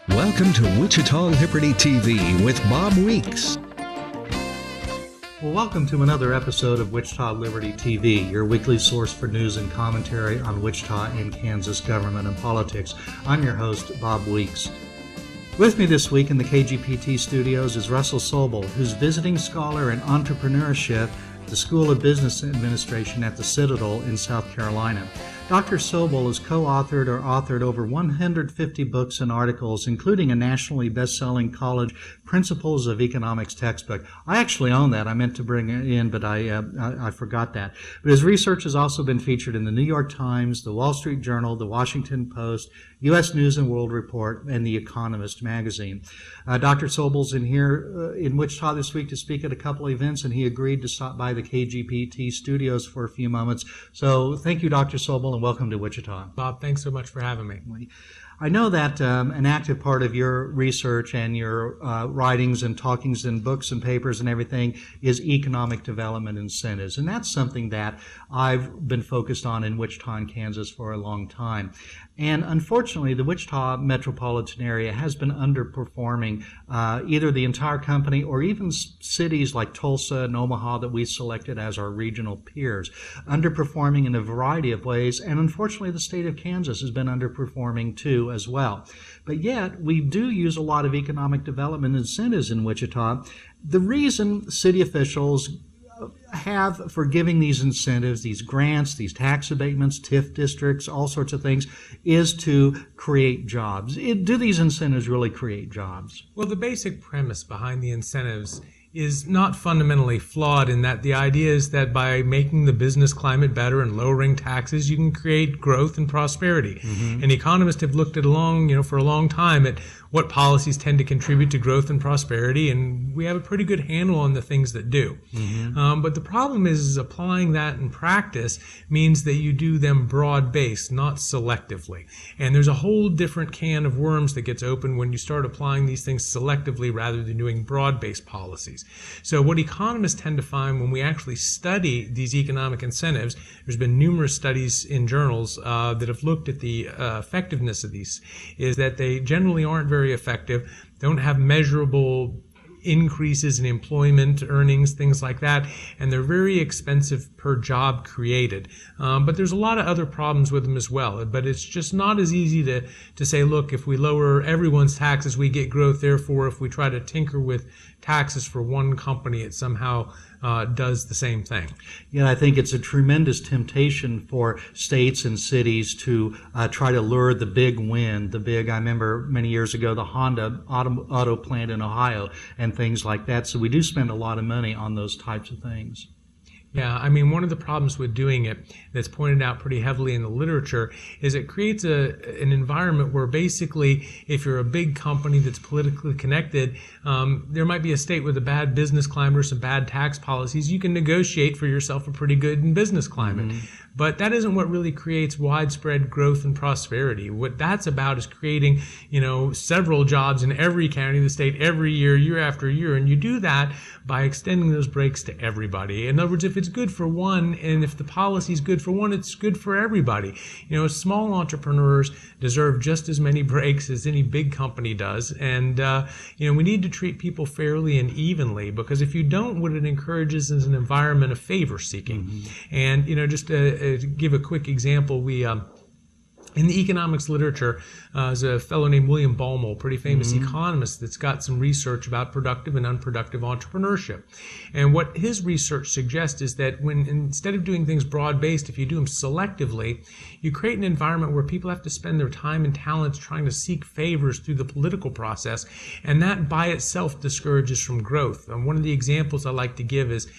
Welcome to Wichita Liberty TV with Bob Weeks. Well, welcome to another episode of Wichita Liberty TV, your weekly source for news and commentary on Wichita and Kansas government and politics. I'm your host, Bob Weeks. With me this week in the KGPT studios is Russell Sobel, who's visiting scholar in entrepreneurship at the School of Business Administration at the Citadel in South Carolina. Dr. Sobel has co-authored or authored over 150 books and articles, including a nationally best-selling college Principles of Economics textbook. I actually own that. I meant to bring it in, but I forgot that. But his research has also been featured in the New York Times, the Wall Street Journal, the Washington Post, U.S. News and World Report, and the Economist magazine. Dr. Sobel's in here in Wichita this week to speak at a couple of events, and he agreed to stop by the KGPT studios for a few moments. So thank you, Dr. Sobel, and welcome to Wichita. Bob, thanks so much for having me. I know that an active part of your research and your writings and talkings and books and papers and everything is economic development incentives. And that's something that I've been focused on in Wichita, Kansas for a long time. And unfortunately, the Wichita metropolitan area has been underperforming either the entire company or even cities like Tulsa and Omaha that we selected as our regional peers, underperforming in a variety of ways. And unfortunately, the state of Kansas has been underperforming too as well. But yet, we do use a lot of economic development incentives in Wichita. The reason city officials have for giving these incentives, these grants, these tax abatements, TIF districts, all sorts of things, is to create jobs. Do these incentives really create jobs? Well, the basic premise behind the incentives is not fundamentally flawed in that the idea is that by making the business climate better and lowering taxes, you can create growth and prosperity. Mm-hmm. And economists have looked at for a long time at what policies tend to contribute to growth and prosperity, and we have a pretty good handle on the things that do. Mm-hmm. But the problem is applying that in practice means that you do them broad-based, not selectively. And there's a whole different can of worms that gets opened when you start applying these things selectively rather than doing broad-based policies. So what economists tend to find when we actually study these economic incentives, there's been numerous studies in journals that have looked at the effectiveness of these, is that they generally aren't very effective, don't have measurable increases in employment, earnings, things like that, and they're very expensive per job created. But there's a lot of other problems with them as well. But it's just not as easy to say, look, if we lower everyone's taxes, we get growth. Therefore, if we try to tinker with taxes for one company, it somehow does the same thing. Yeah, I think it's a tremendous temptation for states and cities to try to lure the big win, I remember many years ago, the Honda auto plant in Ohio and things like that. So we do spend a lot of money on those types of things. Yeah, I mean, one of the problems with doing it that's pointed out pretty heavily in the literature is it creates an environment where basically if you're a big company that's politically connected, there might be a state with a bad business climate or some bad tax policies. You can negotiate for yourself a pretty good business climate. Mm-hmm. But that isn't what really creates widespread growth and prosperity. What that's about is creating, several jobs in every county of the state every year, year after year. And you do that by extending those breaks to everybody. In other words, if it's good for one, and if the policy is good for one, it's good for everybody. Small entrepreneurs deserve just as many breaks as any big company does. And, we need to treat people fairly and evenly, because if you don't, what it encourages is an environment of favor seeking. Mm-hmm. And, just to give a quick example, we in the economics literature, there's a fellow named William Baumol, pretty famous economist, that's got some research about productive and unproductive entrepreneurship. And what his research suggests is that when instead of doing things broad-based, if you do them selectively, you create an environment where people have to spend their time and talents trying to seek favors through the political process, and that by itself discourages from growth. And one of the examples I like to give is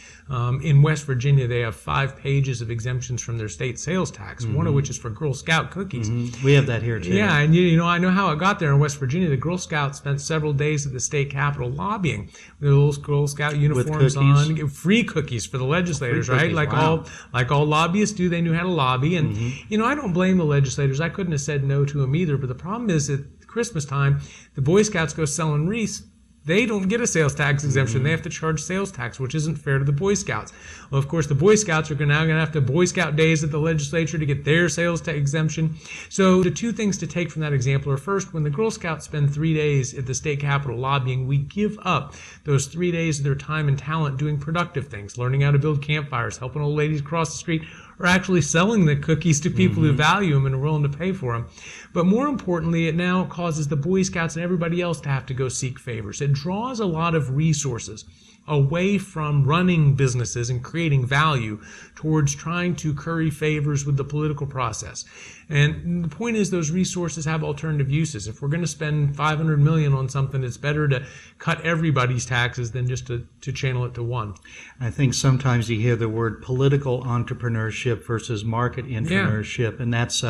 in West Virginia, they have 5 pages of exemptions from their state sales tax, one of which is for Girl Scout cookies. Mm-hmm. We have that here too. Yeah, and I know how it got there in West Virginia. The Girl Scouts spent several days at the state capitol lobbying with their little Girl Scout uniforms on, free cookies for the legislators, right? Like all lobbyists do, they knew how to lobby. And I don't blame the legislators. I couldn't have said no to them either. But the problem is at Christmas time, the Boy Scouts go selling wreaths. they don't get a sales tax exemption. They have to charge sales tax, which isn't fair to the Boy Scouts. Well, of course, the Boy Scouts are now going to have to Boy Scout days at the legislature to get their sales tax exemption. So the two things to take from that example are, first, when the Girl Scouts spend 3 days at the state capitol lobbying, we give up those 3 days of their time and talent doing productive things, learning how to build campfires, helping old ladies cross the street, or actually selling the cookies to people who value them and are willing to pay for them. But more importantly, it now causes the Boy Scouts and everybody else to have to go seek favors. It draws a lot of resources away from running businesses and creating value towards trying to curry favors with the political process. And the point is, those resources have alternative uses. If we're going to spend $500 million on something, it's better to cut everybody's taxes than just to channel it to one. I think sometimes you hear the word political entrepreneurship versus market entrepreneurship, and that's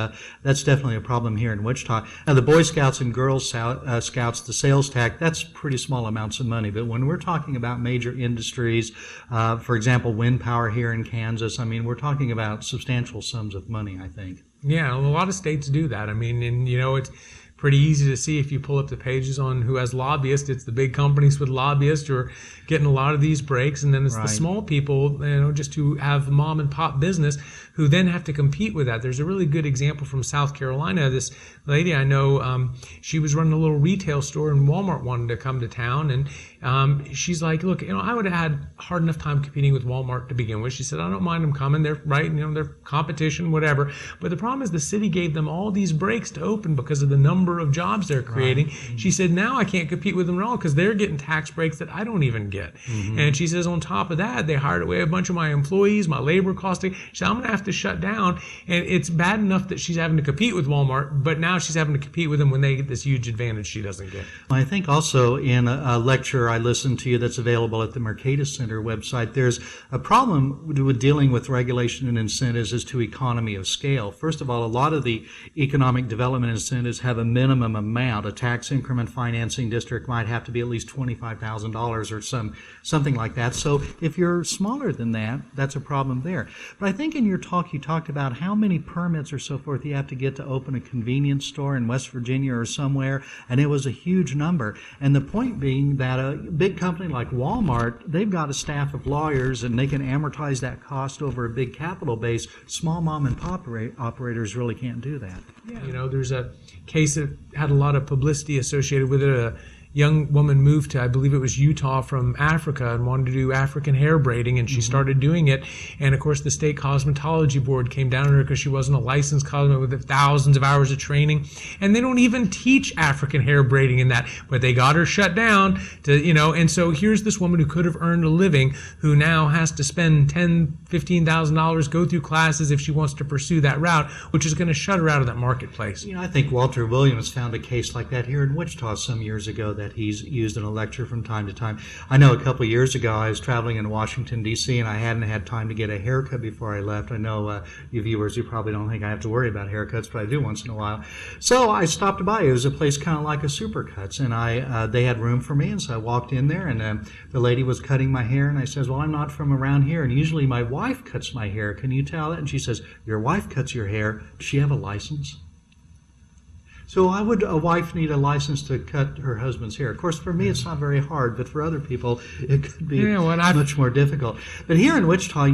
definitely a problem here in Wichita. Now, the Boy Scouts and Girl Scouts, the sales tax, that's pretty small amounts of money. But when we're talking about major industries, for example, wind power here in Kansas, I mean, we're talking about substantial sums of money, I think. Yeah, a lot of states do that. I mean, and it's pretty easy to see if you pull up the pages on who has lobbyists. It's the big companies with lobbyists who are getting a lot of these breaks, and then it's the small people, just who have mom and pop business who then have to compete with that. There's a really good example from South Carolina. This lady I know, she was running a little retail store, and Walmart wanted to come to town, and she's like, look, I would have had hard enough time competing with Walmart to begin with. She said, I don't mind them coming. They're right, they're competition, whatever. But the problem is the city gave them all these breaks to open because of the number of jobs they're creating. Right. She said, now I can't compete with them at all because they're getting tax breaks that I don't even get. And she says, on top of that, they hired away a bunch of my employees, my labor costing. She said, I'm going to have to shut down. And it's bad enough that she's having to compete with Walmart, but now she's having to compete with them when they get this huge advantage she doesn't get. I think also in a lecture I listened to that's available at the Mercatus Center website, there's a problem with dealing with regulation and incentives as to economy of scale. First of all, a lot of the economic development incentives have a minimum amount. A tax increment financing district might have to be at least $25,000 or something like that. So if you're smaller than that, that's a problem there. But I think in your talk you talked about how many permits or so forth you have to get to open a convenience store in West Virginia or somewhere, and it was a huge number. And the point being that a big company like Walmart, they've got a staff of lawyers and they can amortize that cost over a big capital base. Small mom and pop operators really can't do that. Yeah. There's a case that had a lot of publicity associated with it. A young woman moved to, I believe it was Utah, from Africa and wanted to do African hair braiding, and she started doing it. And of course, the state cosmetology board came down on her because she wasn't a licensed cosmetologist with thousands of hours of training. And they don't even teach African hair braiding in that, but they got her shut down and so here's this woman who could have earned a living who now has to spend $10,000, $15,000, go through classes if she wants to pursue that route, which is going to shut her out of that marketplace. I think Walter Williams found a case like that here in Wichita some years ago that he's used in a lecture from time to time. I know a couple of years ago I was traveling in Washington, D.C., and I hadn't had time to get a haircut before I left. I know you viewers, you probably don't think I have to worry about haircuts, but I do once in a while. So I stopped by. It was a place kind of like a Supercuts, and they had room for me, and so I walked in there, and the lady was cutting my hair, and I says, well, I'm not from around here, and usually my wife cuts my hair. Can you tell that? And she says, your wife cuts your hair. Does she have a license? So why would a wife need a license to cut her husband's hair? Of course, for me, it's not very hard, but for other people, it could be much more difficult. But here in Wichita,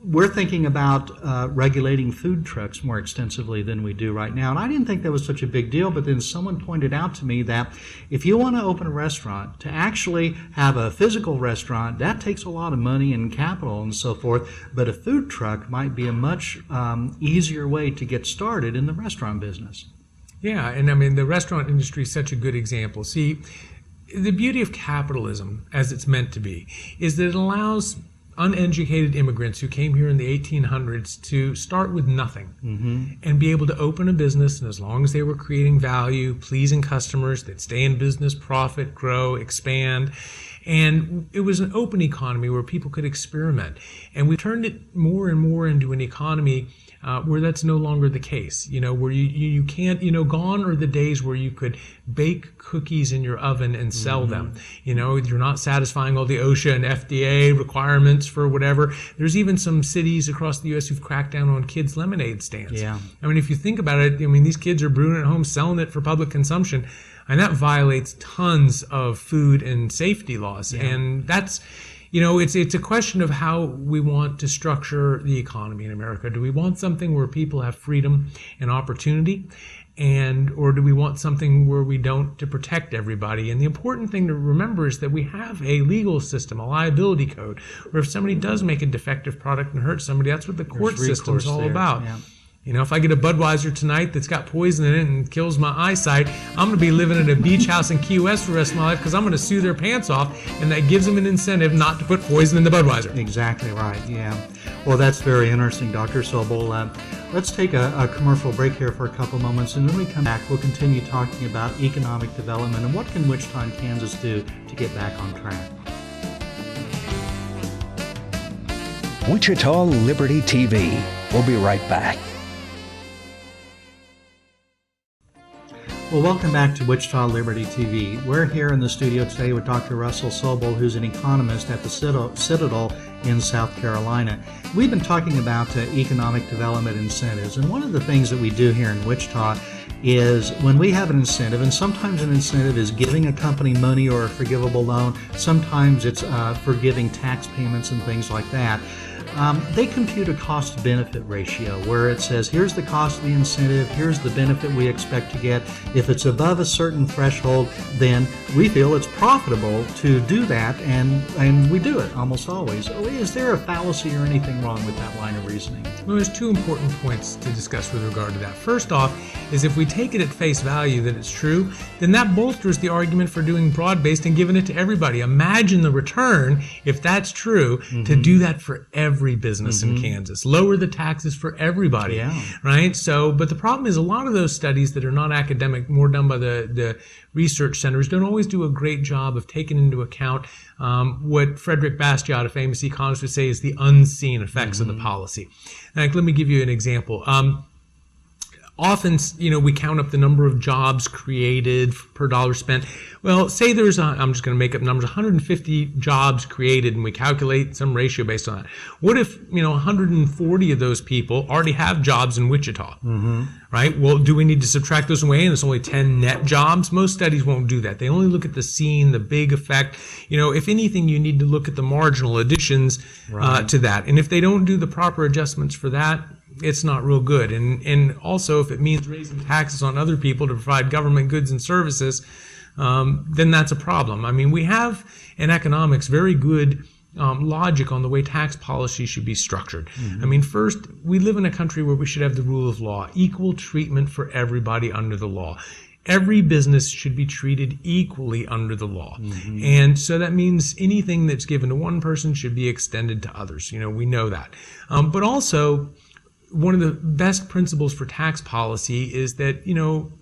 we're thinking about regulating food trucks more extensively than we do right now. And I didn't think that was such a big deal, but then someone pointed out to me that if you want to open a restaurant, to actually have a physical restaurant, that takes a lot of money and capital and so forth. But a food truck might be a much easier way to get started in the restaurant business. Yeah, and I mean, the restaurant industry is such a good example. See, the beauty of capitalism, as it's meant to be, is that it allows uneducated immigrants who came here in the 1800s to start with nothing and be able to open a business, and as long as they were creating value, pleasing customers, they'd stay in business, profit, grow, expand. And it was an open economy where people could experiment. And we turned it more and more into an economy where that's no longer the case, where you can't, gone are the days where you could bake cookies in your oven and sell them. You're not satisfying all the OSHA and FDA requirements for whatever. There's even some cities across the U.S. who've cracked down on kids' lemonade stands. Yeah. I mean, if you think about it, these kids are brewing it at home, selling it for public consumption, and that violates tons of food and safety laws. Yeah. And that's, it's a question of how we want to structure the economy in America. Do we want something where people have freedom and opportunity? Or do we want something where we don't, to protect everybody? And the important thing to remember is that we have a legal system, a liability code, where if somebody does make a defective product and hurt somebody, that's what the court system's all about. Yeah. If I get a Budweiser tonight that's got poison in it and kills my eyesight, I'm going to be living in a beach house in Key West for the rest of my life because I'm going to sue their pants off, and that gives them an incentive not to put poison in the Budweiser. Exactly right, yeah. Well, that's very interesting, Dr. Sobel. Let's take a commercial break here for a couple moments, and when we come back, we'll continue talking about economic development and what can Wichita and Kansas do to get back on track. Wichita Liberty TV. We'll be right back. Well, welcome back to Wichita Liberty TV. We're here in the studio today with Dr. Russell Sobel, who's an economist at the Citadel in South Carolina. We've been talking about economic development incentives, and one of the things that we do here in Wichita is when we have an incentive, and sometimes an incentive is giving a company money or a forgivable loan, sometimes it's forgiving tax payments and things like that. They compute a cost-benefit ratio where it says, here's the cost of the incentive, here's the benefit we expect to get. If it's above a certain threshold, then we feel it's profitable to do that, and we do it almost always. Is there a fallacy or anything wrong with that line of reasoning? Well, there's two important points to discuss with regard to that. First off is if we take it at face value that it's true, then that bolsters the argument for doing broad-based and giving it to everybody. Imagine the return, if that's true, to do that for every business in Kansas. Lower the taxes for everybody, right? So, but the problem is a lot of those studies that are not academic, more done by the research centers, don't always do a great job of taking into account what Frederick Bastiat, a famous economist, would say is the unseen effects of the policy. Like, let me give you an example. Often, we count up the number of jobs created per dollar spent. Well, say there's, I'm just going to make up numbers, 150 jobs created, and we calculate some ratio based on that. What if, 140 of those people already have jobs in Wichita, right? Well, do we need to subtract those away and it's only 10 net jobs? Most studies won't do that. They only look at the seen, the big effect. If anything, you need to look at the marginal additions to that. And if they don't do the proper adjustments for that, it's not real good. And also, if it means raising taxes on other people to provide government goods and services, then that's a problem. I mean, we have in economics very good logic on the way tax policy should be structured. I mean, first, we live in a country where we should have the rule of law, equal treatment for everybody under the law. Every business should be treated equally under the law. And so that means anything that's given to one person should be extended to others. We know that. But also, one of the best principles for tax policy is that,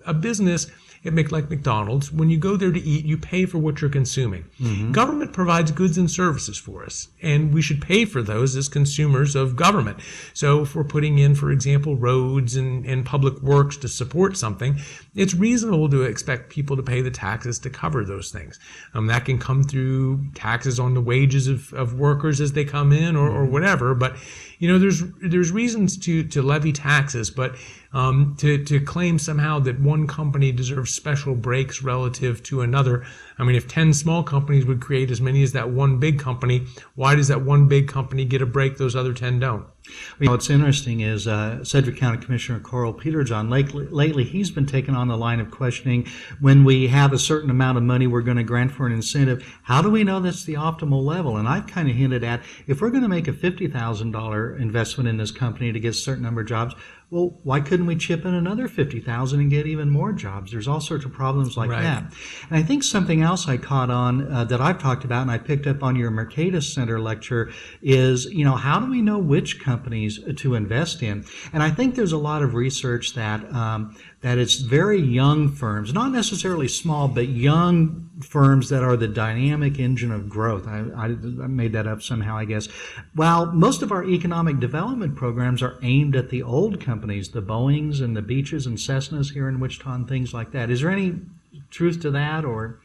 a business, like McDonald's, when you go there to eat, you pay for what you're consuming. Government provides goods and services for us, and we should pay for those as consumers of government. So if we're putting in, for example, roads and public works to support something, it's reasonable to expect people to pay the taxes to cover those things. That can come through taxes on the wages of workers as they come in or whatever, but there's reasons to levy taxes, but to claim somehow that one company deserves special breaks relative to another. I mean, if 10 small companies would create as many as that one big company, why does that one big company get a break, those other 10 don't? What's interesting is Sedgwick County Commissioner Coral Peterjohn, lately he's been taking on the line of questioning, when we have a certain amount of money we're going to grant for an incentive, how do we know that's the optimal level? And I've kind of hinted at, if we're going to make a $50,000 investment in this company to get a certain number of jobs, well, why couldn't we chip in another $50,000 and get even more jobs? There's all sorts of problems like that. And I think something else I caught on that I've talked about, and I picked up on your Mercatus Center lecture, is, how do we know which company companies to invest in. And I think there's a lot of research that it's very young firms, not necessarily small, but young firms that are the dynamic engine of growth. I made that up somehow, I guess. While most of our economic development programs are aimed at the old companies, the Boeings and the Beaches and Cessnas here in Wichita and things like that. Is there any truth to that, or?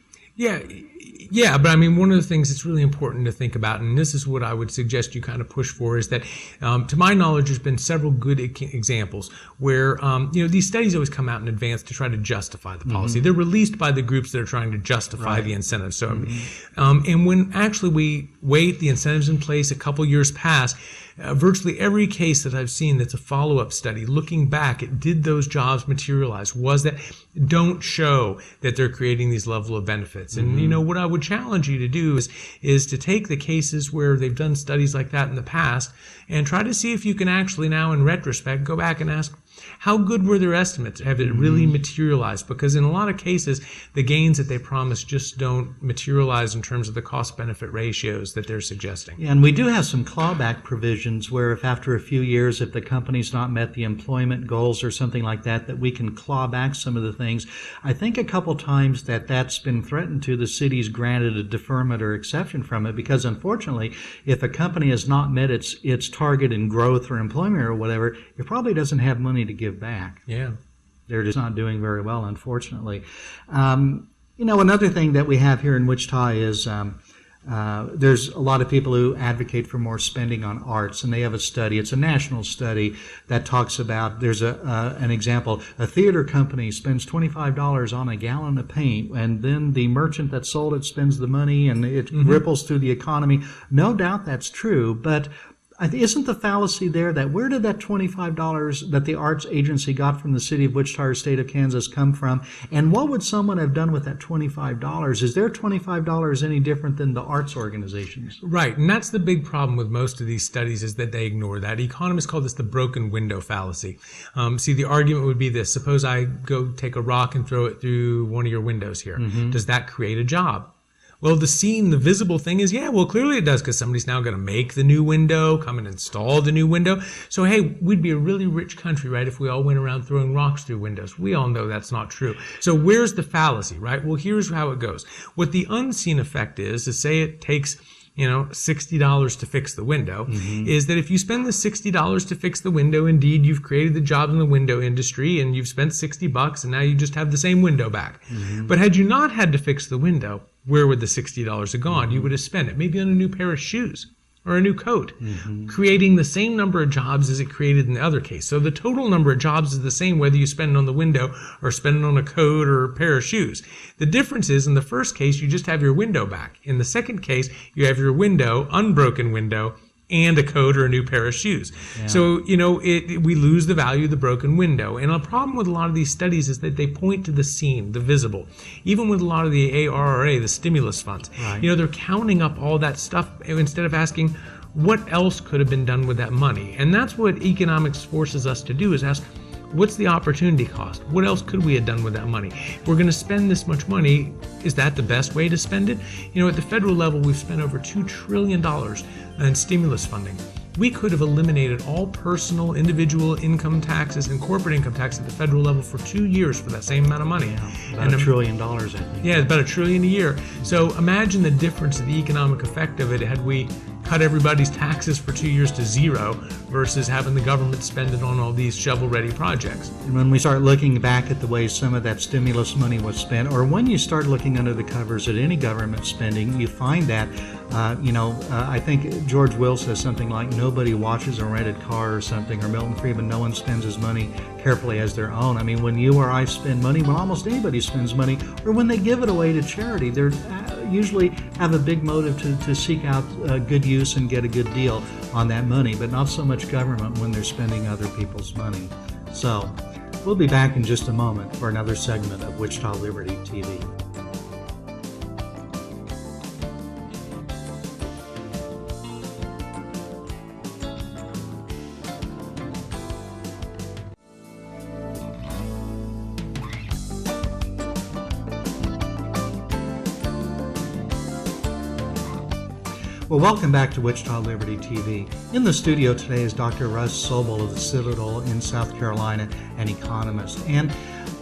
Yeah, but I mean, one of the things that's really important to think about, and this is what I would suggest you kind of push for, is that, to my knowledge, there's been several good examples where, these studies always come out in advance to try to justify the policy. They're released by the groups that are trying to justify the incentives. So, and when actually we wait, the incentives in place, a couple years pass, virtually every case that I've seen that's a follow-up study, looking back at did those jobs materialize, was that don't show that they're creating these level of benefits. And what I would challenge you to do is to take the cases where they've done studies like that in the past and try to see if you can actually now in retrospect go back and ask, how good were their estimates? Have it really materialized? Because in a lot of cases, the gains that they promise just don't materialize in terms of the cost-benefit ratios that they're suggesting. Yeah, and we do have some clawback provisions where if after a few years, if the company's not met the employment goals or something like that, that we can claw back some of the things. I think a couple times that's been threatened to, the city's granted a deferment or exception from it, because unfortunately, if a company has not met its target in growth or employment or whatever, it probably doesn't have money to give back. Yeah. They're just not doing very well, unfortunately. Another thing that we have here in Wichita is there's a lot of people who advocate for more spending on arts, and they have a study. It's a national study that talks about, there's an example, a theater company spends $25 on a gallon of paint, and then the merchant that sold it spends the money, and it ripples through the economy. No doubt that's true, but isn't the fallacy there that where did that $25 that the arts agency got from the city of Wichita or state of Kansas come from? And what would someone have done with that $25? Is their $25 any different than the arts organizations? Right, and that's the big problem with most of these studies, is that they ignore that. Economists call this the broken window fallacy. See, the argument would be this: suppose I go take a rock and throw it through one of your windows here. Does that create a job? Well, the visible thing is, clearly it does, because somebody's now going to make the new window, come and install the new window. So, hey, we'd be a really rich country, right, if we all went around throwing rocks through windows. We all know that's not true. So where's the fallacy, right? Well, here's how it goes. What the unseen effect is say it takes $60 to fix the window, is that if you spend the $60 to fix the window, indeed, you've created the jobs in the window industry and you've spent $60 and now you just have the same window back. But had you not had to fix the window, where would the $60 have gone? You would have spent it maybe on a new pair of shoes or a new coat, creating the same number of jobs as it created in the other case. So the total number of jobs is the same whether you spend it on the window or spend it on a coat or a pair of shoes. The difference is, in the first case, you just have your window back. In the second case, you have your window, unbroken window, and a coat or a new pair of shoes. Yeah. So, we lose the value of the broken window. And a problem with a lot of these studies is that they point to the seen, the visible. Even with a lot of the ARRA, the stimulus funds, they're counting up all that stuff instead of asking what else could have been done with that money. And that's what economics forces us to do, is ask, what's the opportunity cost? What else could we have done with that money? If we're going to spend this much money, is that the best way to spend it? At the federal level, we've spent over $2 trillion in stimulus funding. We could have eliminated all personal, individual income taxes and corporate income tax at the federal level for 2 years for that same amount of money. About $1 trillion, I think. Yeah, about $1 trillion a year. So imagine the difference of the economic effect of it had we cut everybody's taxes for 2 years to zero versus having the government spend it on all these shovel-ready projects. And when we start looking back at the way some of that stimulus money was spent, or when you start looking under the covers at any government spending, you find that, I think George Will says something like, nobody watches a rented car or something, or Milton Friedman, no one spends his money carefully as their own. I mean, when you or I spend money, when almost anybody spends money, or when they give it away to charity, they're usually have a big motive to seek out good use and get a good deal on that money, but not so much government when they're spending other people's money. So we'll be back in just a moment for another segment of Wichita Liberty TV. Well, welcome back to Wichita Liberty TV. In the studio today is Dr. Russ Sobel of the Citadel in South Carolina, an economist. And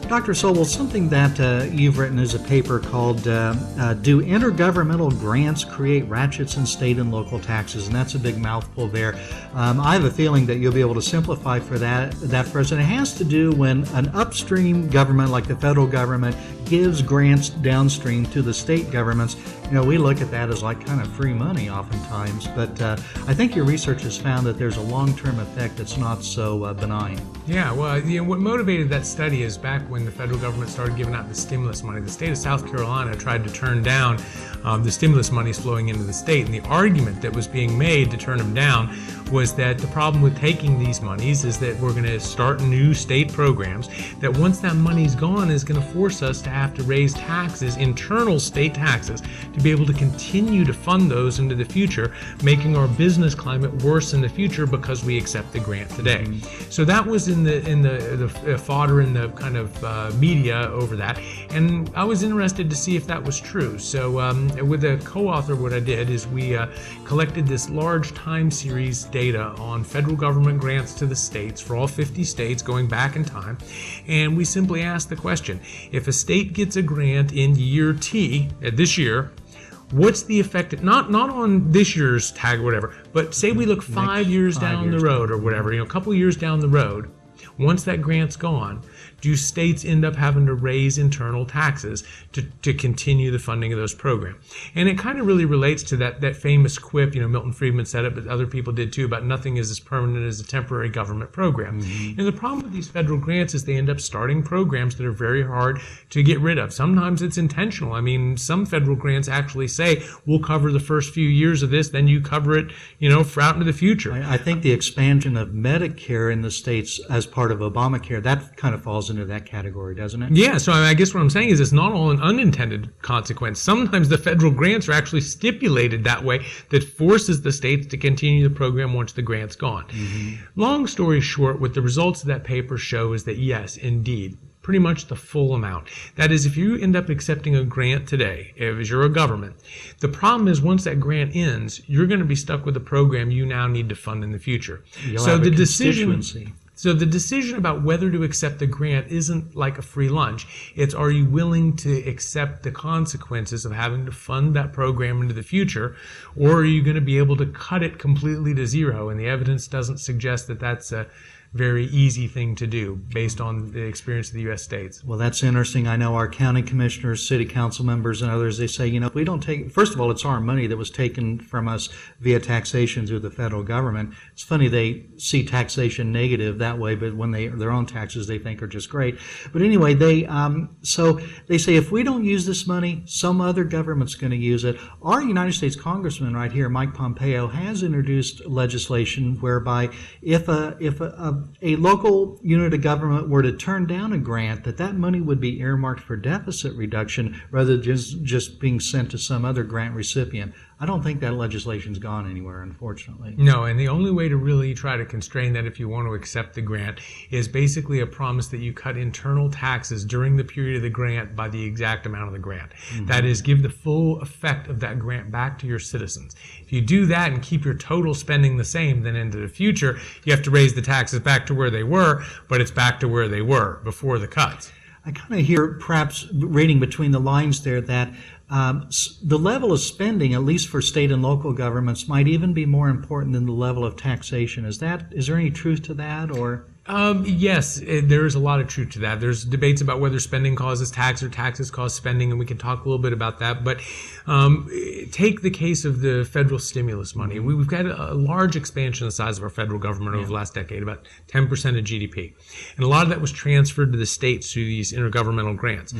Dr. Sobel, something that you've written is a paper called Do Intergovernmental Grants Create Ratchets in State and Local Taxes? And that's a big mouthful there. I have a feeling that you'll be able to simplify for that for us. And it has to do when an upstream government like the federal government gives grants downstream to the state governments. You know, we look at that as like kind of free money oftentimes, but I think your research has found that there's a long-term effect that's not so benign. Yeah, well, what motivated that study is back when the federal government started giving out the stimulus money. The state of South Carolina tried to turn down the stimulus monies flowing into the state, and the argument that was being made to turn them down was that the problem with taking these monies is that we're going to start new state programs that once that money's gone is going to force us to have to raise taxes, internal state taxes, to be able to continue to fund those into the future, making our business climate worse in the future because we accept the grant today. So that was in the fodder in the kind of media over that, and I was interested to see if that was true. So with a co-author, what I did is we collected this large time series data on federal government grants to the states for all 50 states going back in time, and we simply asked the question: if a state gets a grant in year T, this year, what's the effect, not on this year's tag or whatever, but say we look 5 years down the road or whatever, a couple years down the road, once that grant's gone, do states end up having to raise internal taxes to continue the funding of those programs? And it kind of really relates to that famous quip, Milton Friedman said it, but other people did too, about nothing is as permanent as a temporary government program. And the problem with these federal grants is they end up starting programs that are very hard to get rid of. Sometimes it's intentional. I mean, some federal grants actually say, we'll cover the first few years of this, then you cover it, for out into the future. I think the expansion of Medicare in the states as part of Obamacare, that kind of falls into that category, doesn't it? Yeah, so I guess what I'm saying is it's not all an unintended consequence. Sometimes the federal grants are actually stipulated that way that forces the states to continue the program once the grant's gone. Long story short, what the results of that paper show is that yes, indeed, pretty much the full amount. That is, if you end up accepting a grant today, if you're a government, the problem is once that grant ends, you're going to be stuck with a program you now need to fund in the future. So the decision about whether to accept the grant isn't like a free lunch. It's, are you willing to accept the consequences of having to fund that program into the future, or are you going to be able to cut it completely to zero? And the evidence doesn't suggest that that's a very easy thing to do based on the experience of the U.S. states. Well, that's interesting. I know our county commissioners, city council members, and others, they say, if we don't take, first of all, it's our money that was taken from us via taxation through the federal government. It's funny they see taxation negative that way, but when their own taxes they think are just great. But anyway, so they say if we don't use this money, some other government's going to use it. Our United States Congressman right here, Mike Pompeo, has introduced legislation whereby if a local unit of government were to turn down a grant, that money would be earmarked for deficit reduction rather than just being sent to some other grant recipient. I don't think that legislation's gone anywhere, unfortunately. No, and the only way to really try to constrain that if you want to accept the grant is basically a promise that you cut internal taxes during the period of the grant by the exact amount of the grant. That is, give the full effect of that grant back to your citizens. If you do that and keep your total spending the same, then into the future, you have to raise the taxes back to where they were, but it's back to where they were before the cuts. I kind of hear, perhaps reading between the lines there, that the level of spending, at least for state and local governments, might even be more important than the level of taxation. Is there any truth to that, or? Yes, there is a lot of truth to that. There's debates about whether spending causes tax or taxes cause spending, and we can talk a little bit about that. But take the case of the federal stimulus money. We've got a large expansion of the size of our federal government over the last decade, about 10% of GDP. And a lot of that was transferred to the states through these intergovernmental grants.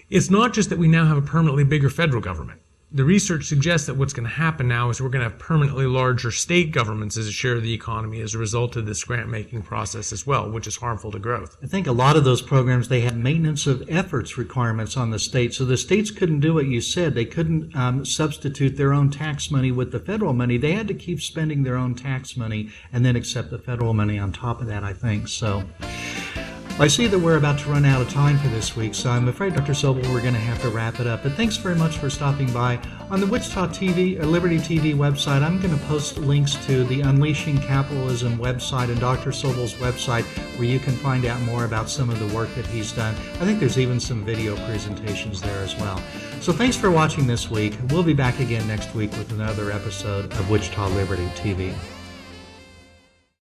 It's not just that we now have a permanently bigger federal government. The research suggests that what's going to happen now is we're going to have permanently larger state governments as a share of the economy as a result of this grant-making process as well, which is harmful to growth. I think a lot of those programs, they have maintenance of efforts requirements on the states. So the states couldn't do what you said. They couldn't substitute their own tax money with the federal money. They had to keep spending their own tax money and then accept the federal money on top of that, I think. So, I see that we're about to run out of time for this week, so I'm afraid, Dr. Sobel, we're going to have to wrap it up. But thanks very much for stopping by. On the Wichita TV, Liberty TV website, I'm going to post links to the Unleashing Capitalism website and Dr. Sobel's website, where you can find out more about some of the work that he's done. I think there's even some video presentations there as well. So thanks for watching this week. We'll be back again next week with another episode of Wichita Liberty TV.